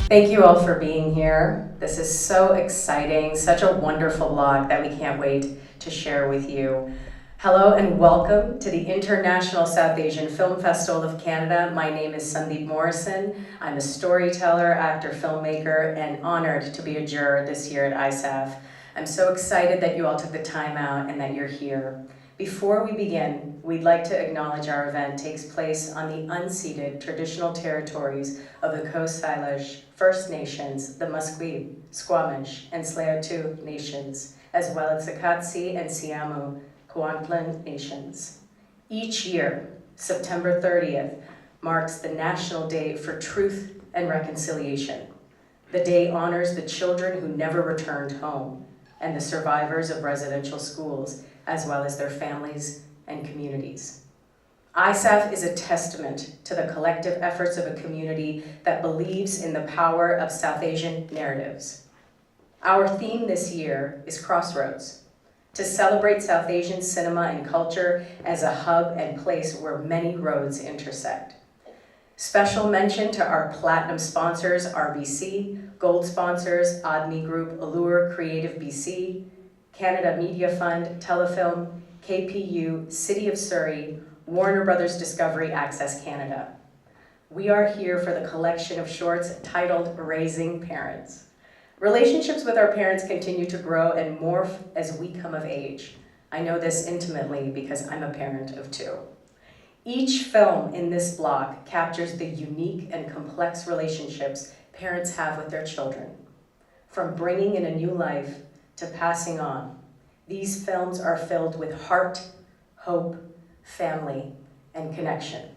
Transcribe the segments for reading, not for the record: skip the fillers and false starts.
Thank you all for being here. This is so exciting, such a wonderful blog that we can't wait to share with you. Hello and welcome to the International South Asian Film Festival of Canada. My name is Sandeep Morrison. I'm a storyteller, actor, filmmaker, and honored to be a juror this year at ISAF. I'm so excited that you all took the time out and that you're here. Before we begin, we'd like to acknowledge our event takes place on the unceded traditional territories of the Coast Salish First Nations, the Musqueam, Squamish, and Tsleil-Waututh Nations, as well as the Katsi and Siamu Kwantlen Nations. Each year, September 30th, marks the National Day for Truth and Reconciliation. The day honors the children who never returned home and the survivors of residential schools, as well as their families and communities. ISAF is a testament to the collective efforts of a community that believes in the power of South Asian narratives. Our theme this year is Crossroads, to celebrate South Asian cinema and culture as a hub and place where many roads intersect. Special mention to our platinum sponsors, RBC, gold sponsors, ADMI Group, Allure, Creative BC, Canada Media Fund, Telefilm, KPU, City of Surrey, Warner Brothers Discovery Access Canada. We are here for the collection of shorts titled Raising Parents. Relationships with our parents continue to grow and morph as we come of age. I know this intimately because I'm a parent of two. Each film in this block captures the unique and complex relationships parents have with their children. From bringing in a new life to passing on, these films are filled with heart, hope, family, and connection.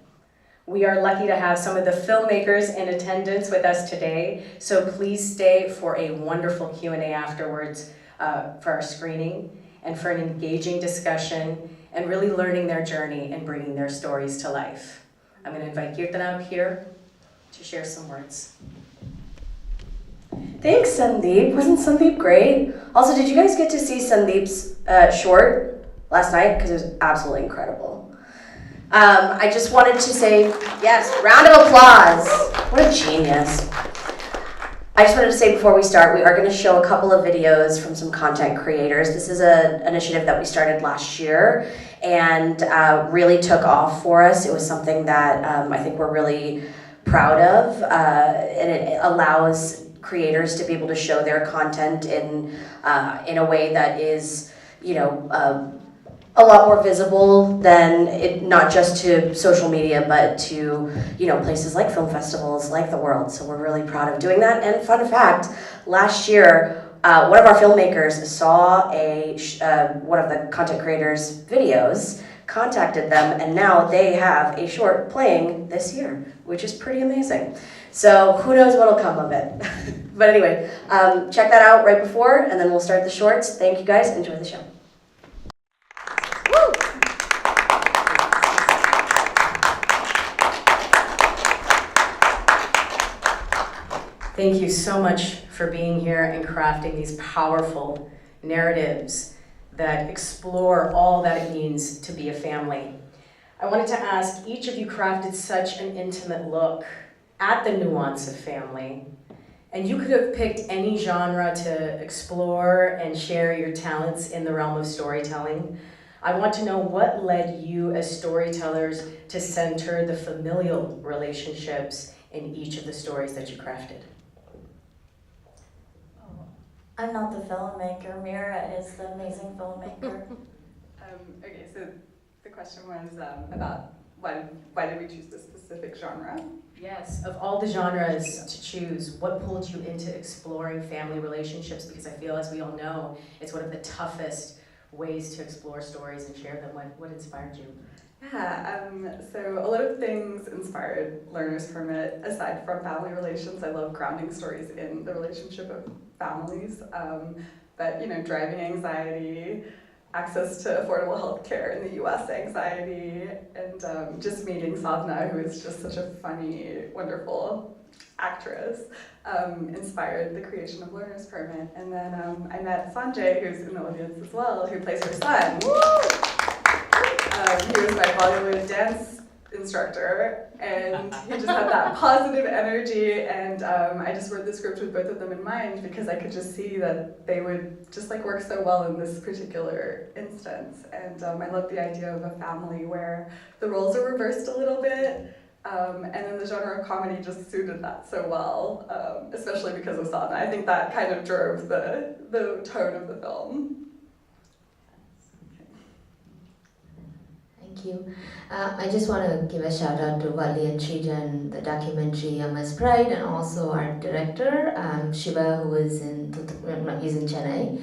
We are lucky to have some of the filmmakers in attendance with us today, so please stay for a wonderful Q&A afterwards for our screening and for an engaging discussion and really learning their journey and bringing their stories to life. I'm going to invite Kirtana up here to share some words. Thanks, Sandeep. Wasn't Sandeep great? Also, did you guys get to see Sandeep's short last night? Because it was absolutely incredible. I just wanted to say, yes, round of applause. What a genius. I just wanted to say before we start, we are going to show a couple of videos from some content creators. This is an initiative that we started last year and really took off for us. It was something that I think we're really proud of, and it allows creators to be able to show their content in a way that is, a lot more visible than it, not just to social media, but to, places like film festivals, like the world. So we're really proud of doing that. And fun fact, last year, one of our filmmakers saw one of the content creators' videos, contacted them, and now they have a short playing this year, which is pretty amazing. So who knows what'll come of it. But anyway, check that out right before, and then we'll start the shorts. Thank you guys, enjoy the show. Woo! Thank you so much for being here and crafting these powerful narratives that explore all that it means to be a family. I wanted to ask, each of you crafted such an intimate look at the nuance of family, and you could have picked any genre to explore and share your talents in the realm of storytelling. I want to know what led you as storytellers to center the familial relationships in each of the stories that you crafted. I'm not the filmmaker. Mira is the amazing filmmaker. Okay, so the question was about why did we choose this specific genre? Yes, of all the genres to choose, what pulled you into exploring family relationships? Because I feel, as we all know, it's one of the toughest ways to explore stories and share them. What inspired you? Yeah, so a lot of things inspired Learner's Permit. Aside from family relations, I love grounding stories in the relationship of families. But driving anxiety, access to affordable health care in the US anxiety, and just meeting Sadhna, who is just such a funny, wonderful actress, inspired the creation of Learner's Permit. And then I met Sanjay, who's in the audience as well, who plays her son. He was my Bollywood dance instructor, and he just had that positive energy, and I just wrote the script with both of them in mind because I could just see that they would just like work so well in this particular instance. And I love the idea of a family where the roles are reversed a little bit, and then the genre of comedy just suited that so well, especially because of Sana. I think that kind of drove the tone of the film. Thank you. I just want to give a shout out to Vali and Srijan, the documentary Amma's Pride, and also our director, Shiva, who is he's in Chennai.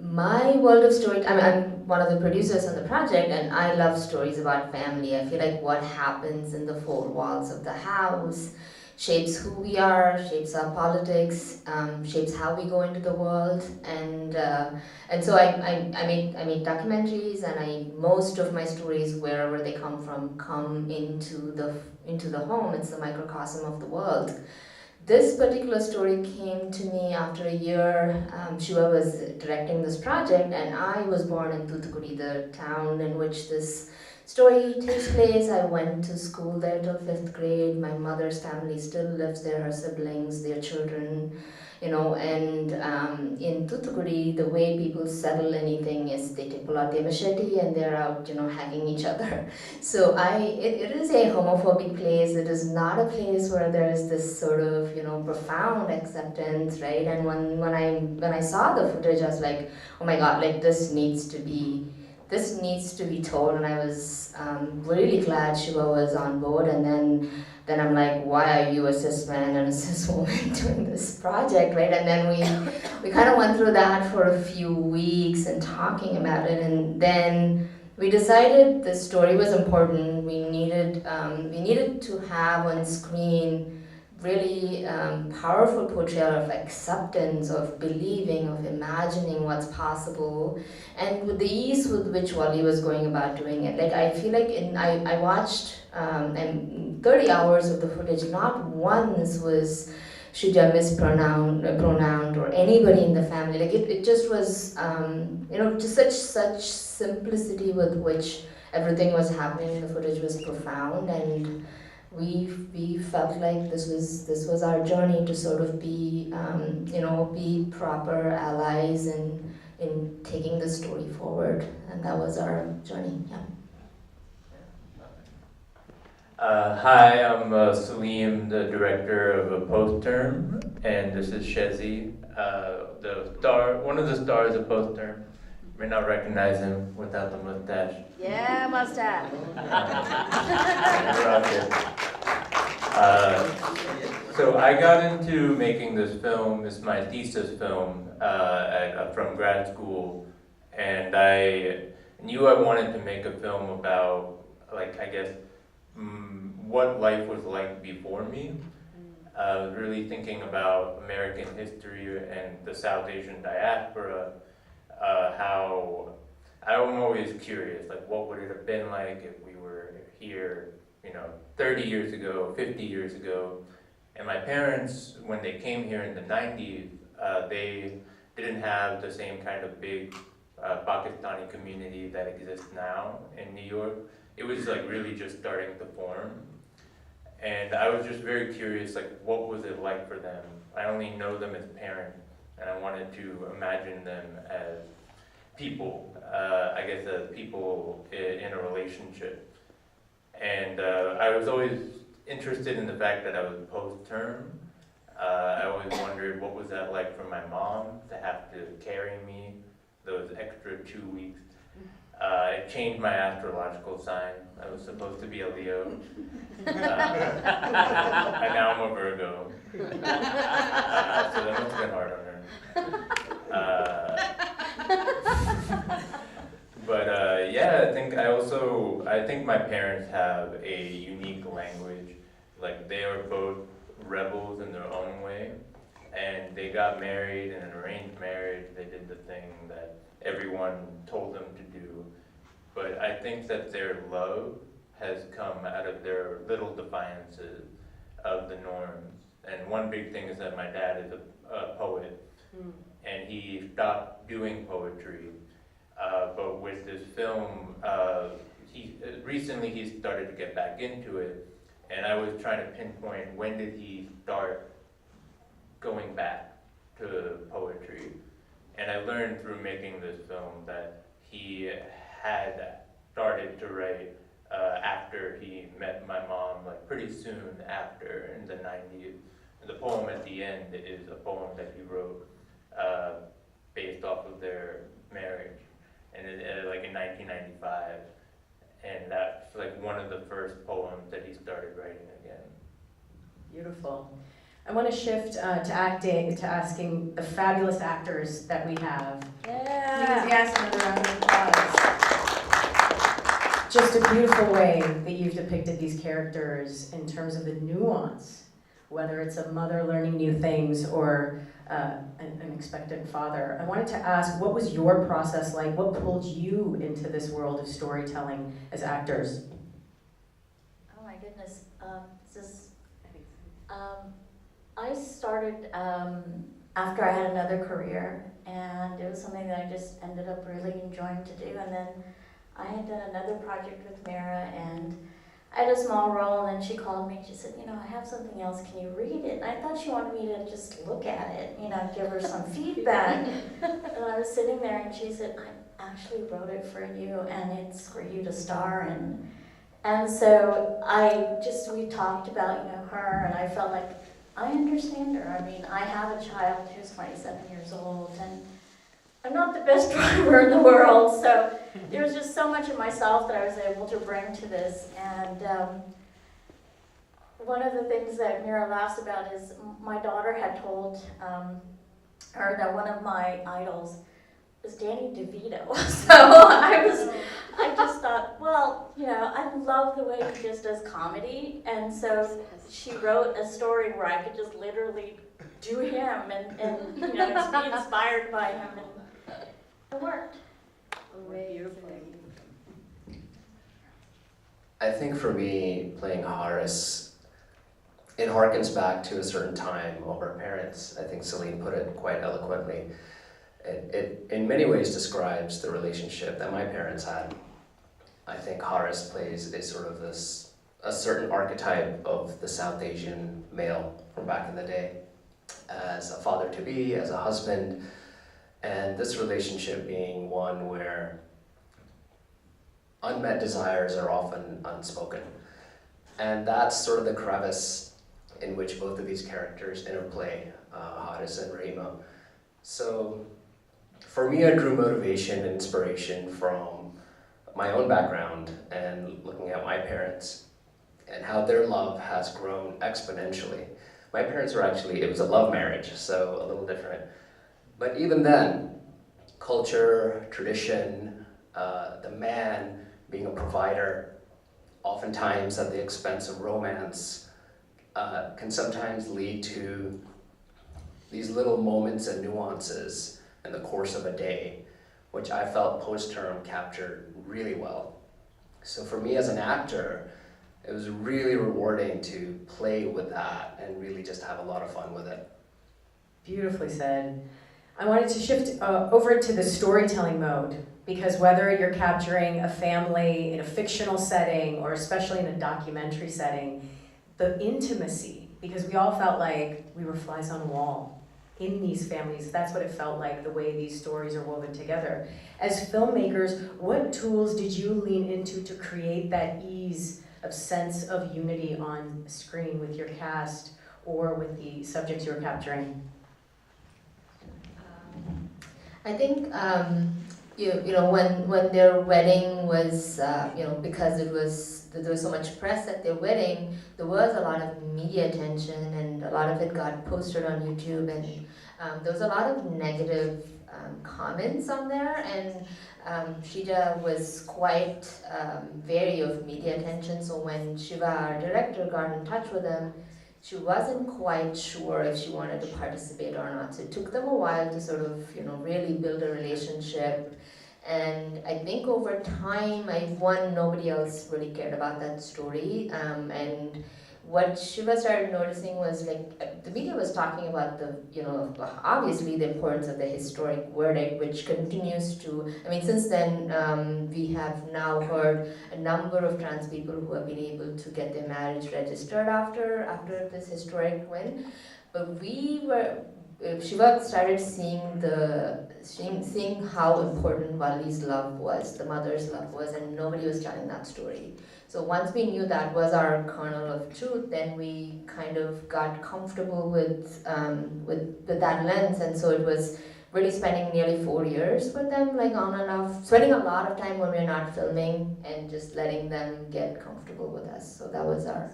My world of story, I'm one of the producers on the project, and I love stories about family. I feel like what happens in the four walls of the house shapes who we are, shapes our politics, shapes how we go into the world, and so I make documentaries, and most of my stories, wherever they come from, come into the home. It's the microcosm of the world. This particular story came to me after a year. Shiva was directing this project, and I was born in Thoothukudi, the town in which this story takes place. I went to school there till 5th grade. My mother's family still lives there, her siblings, their children, and in Thoothukudi, the way people settle anything is they pull out their machete and they're out, hacking each other. So it is a homophobic place. It is not a place where there is this sort of, profound acceptance, right? And when I saw the footage, I was like, oh my God, like this needs to be told. And I was really glad Shiva was on board. And then I'm like, why are you a cis man and a cis woman doing this project, right? And then we kind of went through that for a few weeks and talking about it. And then we decided the story was important. We needed to have on screen really powerful portrayal of acceptance, of believing, of imagining what's possible, and with the ease with which Wally was going about doing it. Like I feel like I watched and 30 hours of the footage, not once was Shuja mispronounced or anybody in the family. Like it just was just such simplicity with which everything was happening in the footage was profound. And we felt like this was our journey to sort of be be proper allies in taking the story forward, and that was our journey. Yeah. Hi, I'm Salim, the director of A Post Term, and this is Shezi, one of the stars of Post Term. You may not recognize him without the mustache. Yeah, mustache. So I got into making this film, this is my thesis film from grad school, and I knew I wanted to make a film about, what life was like before me. I was really thinking about American history and the South Asian diaspora, how I'm always curious, like what would it have been like if we were here, 30 years ago, 50 years ago. And my parents, when they came here in the 90s, they didn't have the same kind of big Pakistani community that exists now in New York. It was like really just starting to form. And I was just very curious, like what was it like for them? I only know them as parents, and I wanted to imagine them as people, as people in a relationship. And I was always interested in the fact that I was post-term. I always wondered what was that like for my mom to have to carry me those extra 2 weeks. It changed my astrological sign. I was supposed to be a Leo. And now I'm a Virgo. So that must have been hard on her. But I think my parents have a unique language. Like they are both rebels in their own way, and they got married in an arranged marriage. They did the thing that everyone told them to do. But I think that their love has come out of their little defiances of the norms. And one big thing is that my dad is a poet, and he stopped doing poetry. But with this film, recently he started to get back into it, and I was trying to pinpoint when did he start going back to poetry. And I learned through making this film that he had started to write after he met my mom, like pretty soon after, in the 90s. And the poem at the end is a poem that he wrote based off of their marriage, and like in 1995. And that's like one of the first poems that he started writing again. Beautiful. I want to shift to acting, to asking the fabulous actors that we have. Please, yes, another round of applause. Just a beautiful way that you've depicted these characters in terms of the nuance, whether it's a mother learning new things or an expectant father. I wanted to ask, what was your process like? What pulled you into this world of storytelling as actors? Oh my goodness. I started after I had another career, and it was something that I just ended up really enjoying to do. And then I had done another project with Mira, and I had a small role, and then she called me and she said, you know, I have something else, can you read it? And I thought she wanted me to just look at it, you know, give her some feedback. And I was sitting there and she said, I actually wrote it for you, and it's for you to star in. And so we talked about, you know, her, and I felt like I understand her. I mean, I have a child who's 27 years old, and I'm not the best driver in the world, so there was just so much of myself that I was able to bring to this. And one of the things that Mira laughs about is my daughter had told her that one of my idols was Danny DeVito. So I just thought, well, you know, I love the way he just does comedy, and so she wrote a story where I could just literally do him and you know, just be inspired by him, and it worked. I think for me, playing Horace, it harkens back to a certain time of our parents. I think Celine put it quite eloquently. It in many ways describes the relationship that my parents had. I think Horace plays a certain archetype of the South Asian male from back in the day, as a father-to-be, as a husband, and this relationship being one where unmet desires are often unspoken. And that's sort of the crevice in which both of these characters interplay, Horace and Rima. So for me, I drew motivation and inspiration from my own background and looking at my parents and how their love has grown exponentially. My parents were it was a love marriage, so a little different. But even then, culture, tradition, the man being a provider, oftentimes at the expense of romance, can sometimes lead to these little moments and nuances in the course of a day, which I felt post-term captured really well. So for me as an actor, it was really rewarding to play with that and really just have a lot of fun with it. Beautifully said. I wanted to shift over to the storytelling mode, because whether you're capturing a family in a fictional setting or especially in a documentary setting, the intimacy, because we all felt like we were flies on a wall in these families. That's what it felt like, the way these stories are woven together. As filmmakers, what tools did you lean into to create that ease of sense of unity on screen with your cast or with the subjects you're capturing? I think you know when their wedding was because there was so much press at their wedding, there was a lot of media attention and a lot of it got posted on YouTube, and there was a lot of negative comments on there, and Shida was quite wary of media attention. So when Shiva, our director, got in touch with them, she wasn't quite sure if she wanted to participate or not. So it took them a while to sort of really build a relationship. And I think over time, nobody else really cared about that story. And what Shiva started noticing was like the media was talking about obviously the importance of the historic verdict, which continues to, I mean, since then, we have now heard a number of trans people who have been able to get their marriage registered after this historic win. But Shiva started seeing how important Vali's love was, the mother's love was, and nobody was telling that story. So once we knew that was our kernel of truth, then we kind of got comfortable with that lens, and so it was really spending nearly 4 years with them, like on and off, spending a lot of time when we're not filming, and just letting them get comfortable with us. So that was our.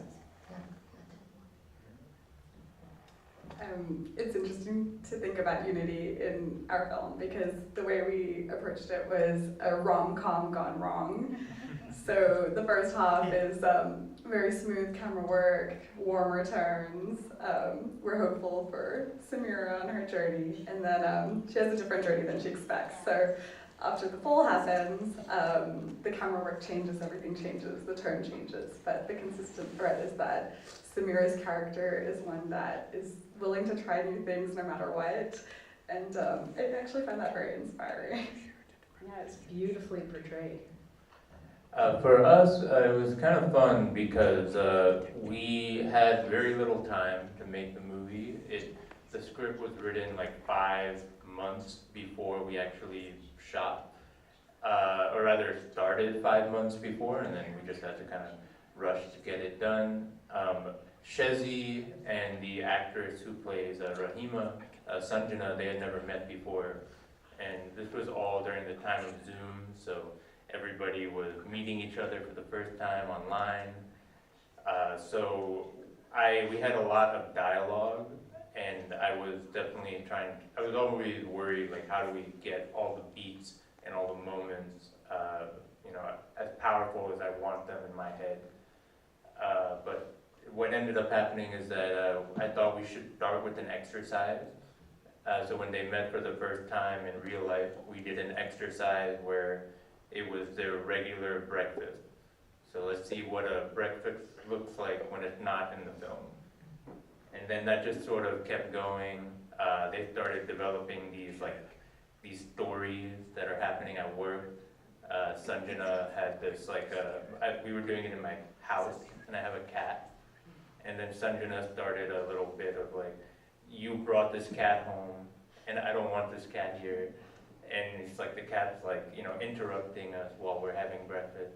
It's interesting to think about unity in our film because the way we approached it was a rom-com gone wrong. So the first half is very smooth camera work, warmer tones. We're hopeful for Samira on her journey, and then she has a different journey than she expects. So after the fall happens, the camera work changes, everything changes, the tone changes, but the consistent thread is that Samira's character is one that is willing to try new things no matter what, and I actually find that very inspiring. Yeah, it's beautifully portrayed. For us, it was kind of fun because we had very little time to make the movie. The script was written like 5 months before we actually shot, or rather started 5 months before, and then we just had to kind of rush to get it done. Shezi and the actress who plays Rahima, Sanjana, they had never met before, and this was all during the time of Zoom, so everybody was meeting each other for the first time online. We had a lot of dialogue, and I was always worried, like, how do we get all the beats and all the moments, as powerful as I want them in my head. But what ended up happening is that I thought we should start with an exercise. So when they met for the first time in real life, we did an exercise where it was their regular breakfast. So let's see what a breakfast looks like when it's not in the film. And then that just sort of kept going. They started developing these stories that are happening at work. Sanjana had this we were doing it in my house, and I have a cat. And then Sanjana started a little bit of like, you brought this cat home, and I don't want this cat here. And it's like the cat's like, interrupting us while we're having breakfast.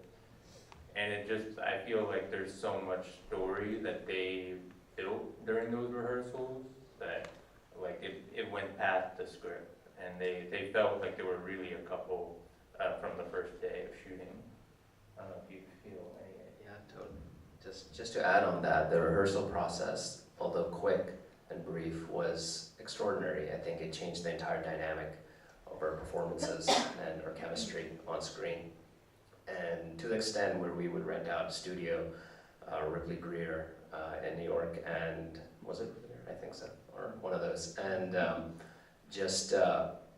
And I feel like there's so much story that they built during those rehearsals that like it went past the script. And they felt like they were really a couple from the first day of shooting. I don't know if you feel any. Yeah, totally. Just to add on that, the rehearsal process, although quick and brief, was extraordinary. I think it changed the entire dynamic of our performances and our chemistry on screen. And to the extent where we would rent out a studio, Ripley Greer in New York, and was it Greer? I think so, or one of those, and just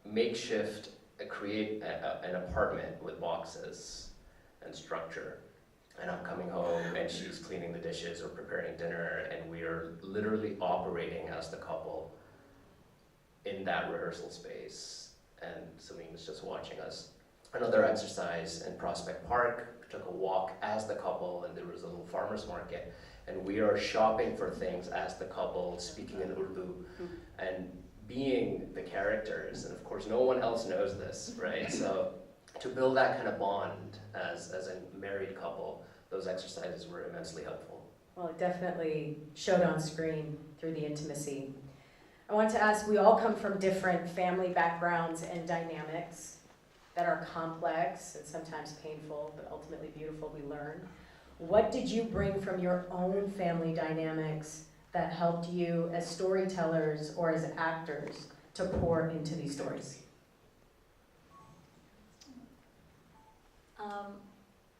makeshift, create an apartment with boxes and structure. And I'm coming home and she's cleaning the dishes or preparing dinner, and we are literally operating as the couple in that rehearsal space. And Celine was just watching us. Another exercise in Prospect Park, we took a walk as the couple, and there was a little farmer's market, and we are shopping for things as the couple, speaking in Urdu, and being the characters. And of course, no one else knows this, right? So to build that kind of bond as a married couple, those exercises were immensely helpful. Well, it definitely showed on screen through the intimacy. I want to ask, we all come from different family backgrounds and dynamics that are complex and sometimes painful, but ultimately beautiful, we learn. What did you bring from your own family dynamics that helped you as storytellers or as actors to pour into these stories?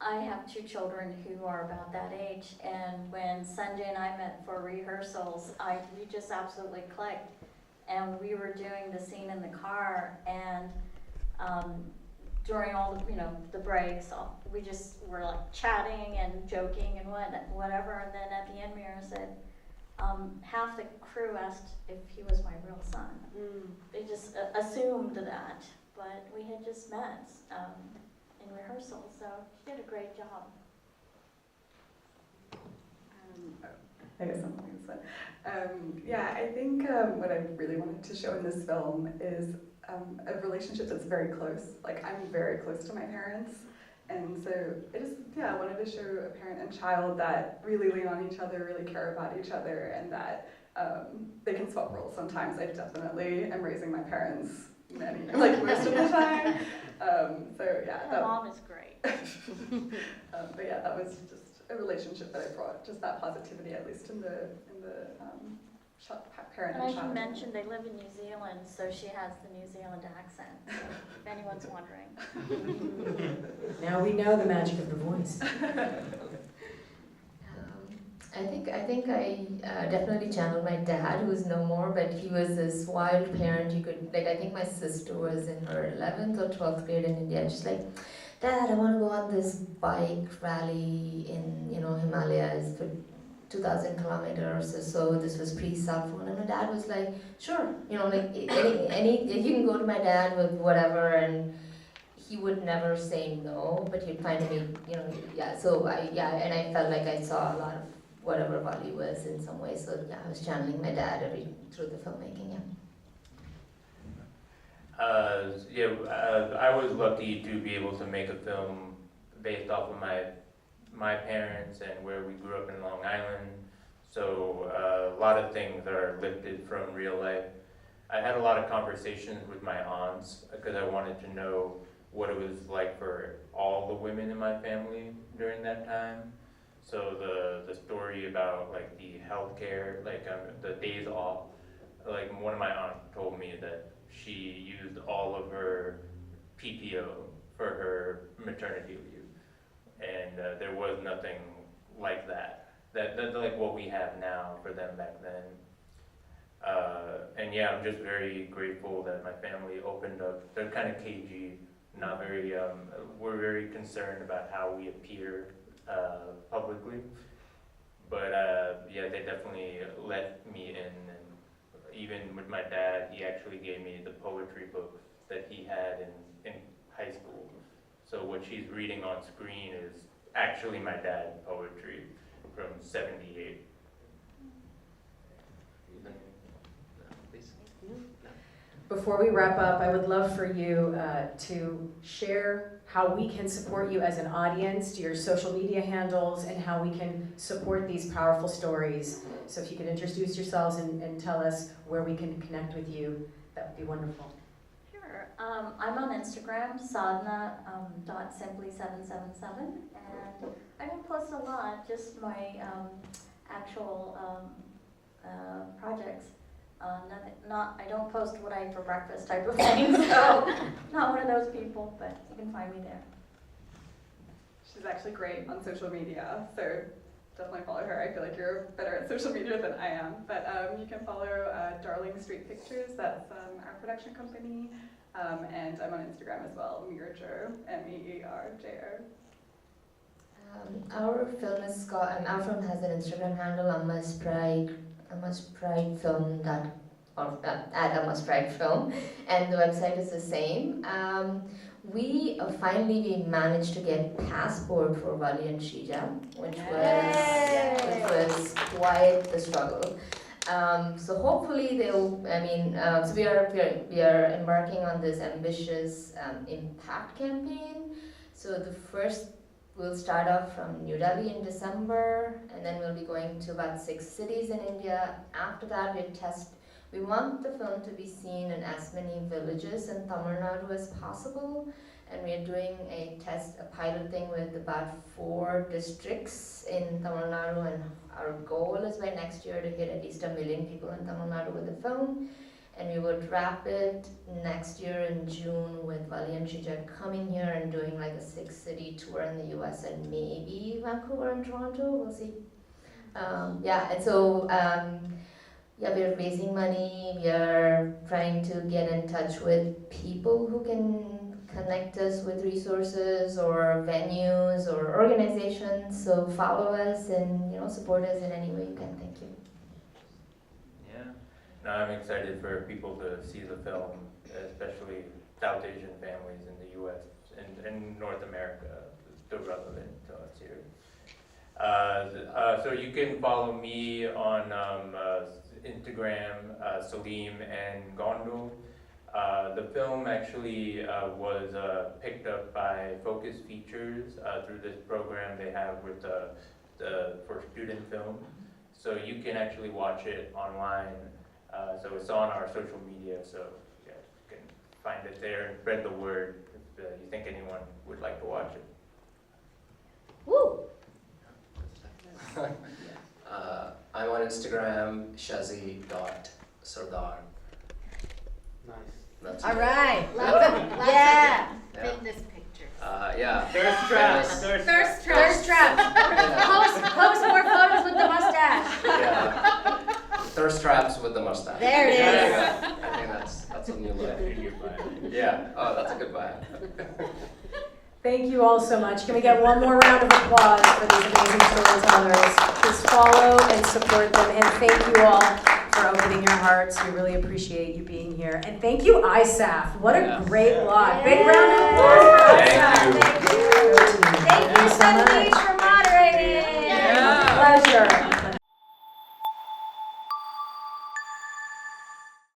I have 2 children who are about that age, and when Sanjay and I met for rehearsals, we just absolutely clicked. And we were doing the scene in the car, and during all the, the breaks, we just were like chatting and joking and whatever. And then at the end, Mira said, half the crew asked if he was my real son. They just assumed that, but we had just met in rehearsal, so she did a great job. I guess I'm going to say. Yeah, I think what I really wanted to show in this film is a relationship that's very close. Like, I'm very close to my parents, and so I wanted to show a parent and child that really lean on each other, really care about each other, and that they can swap roles sometimes. I definitely am raising my parents most of the time. So yeah, My mom is great. but yeah, that was just a relationship that I brought, just that positivity, at least in the parent And and I should child. mention they live in New Zealand, so she has the New Zealand accent, so if anyone's wondering. Now we know the magic of the voice. I think I definitely channeled my dad, who is no more, but he was this wild parent. You could, I think my sister was in her 11th or 12th grade in India, and she's like, Dad, I want to go on this bike rally in, Himalayas for 2,000 kilometers or so. This was pre-cell phone, and my dad was like, sure, any you can go to my dad with whatever, and he would never say no, but he'd find me, So and I felt like I saw a lot of whatever Bali was in some way. So yeah, I was channeling my dad through the filmmaking. I was lucky to be able to make a film based off of my parents and where we grew up in Long Island. So a lot of things are lifted from real life. I had a lot of conversations with my aunts because I wanted to know what it was like for all the women in my family during that time. So the story about like the healthcare, the days off, like one of my aunts told me that she used all of her PTO for her maternity leave, and there was nothing like that. That's like what we have now for them back then. And yeah, I'm just very grateful that my family opened up. They're kind of cagey, not very. We're very concerned about how we appear publicly, but they definitely let me in. And even with my dad, he actually gave me the poetry books that he had in high school. So what she's reading on screen is actually my dad's poetry from '78. Please. Before we wrap up, I would love for you to share how we can support you as an audience, your social media handles, and how we can support these powerful stories. So if you could introduce yourselves and tell us where we can connect with you, that would be wonderful. Sure. I'm on Instagram, sadhana.simply777, and I don't post a lot, just my actual projects. I don't post what I eat for breakfast type of thing, so not one of those people, but you can find me there. She's actually great on social media, so definitely follow her. I feel like you're better at social media than I am, but you can follow Darling Street Pictures. That's our production company, and I'm on Instagram as well, Meerjo, MEERJO. Our film has an Instagram handle, Amma's Pride Film, at Amma's Pride Film, and the website is the same. We finally managed to get passport for Vali and Shija, which was quite the struggle. So hopefully so we are embarking on this ambitious impact campaign. So we'll start off from New Delhi in December, and then we'll be going to about 6 cities in India. After that, we want the film to be seen in as many villages in Tamil Nadu as possible, and we are doing a pilot thing with about 4 districts in Tamil Nadu, and our goal is by next year to hit at least 1 million people in Tamil Nadu with the film. And we would wrap it next year in June with Vali and Shija coming here and doing like a 6-city tour in the US and maybe Vancouver and Toronto, we'll see. We're raising money, we are trying to get in touch with people who can connect us with resources or venues or organizations. So follow us and support us in any way you can. Thank you. Yeah. No, I'm excited for people to see the film, especially South Asian families in the U.S. and North America. It's still relevant to us here. So you can follow me on Instagram, Salim and Gondol. The film actually was picked up by Focus Features through this program they have with for student film. So you can actually watch it online. So it's on our social media, so you guys can find it there and spread the word if you think anyone would like to watch it. Woo! I'm on Instagram, shazi.sardar. Nice. That's All it. right. Lots Yeah. Yeah. fitness pictures. Yeah. Thirst traps. Famous- Thirst Thirst traps. Post more photos with the mustache. Yeah. Thirst traps with the mustache. There it There is. you go. I think that's a new look. Yeah. Oh, that's a good bio. Thank you all so much. Can we get one more round of applause for these amazing storytellers? Please follow and support them. And thank you all for opening your hearts. We really appreciate you being here. And thank you, ISAF. What a great blog. Big round of applause for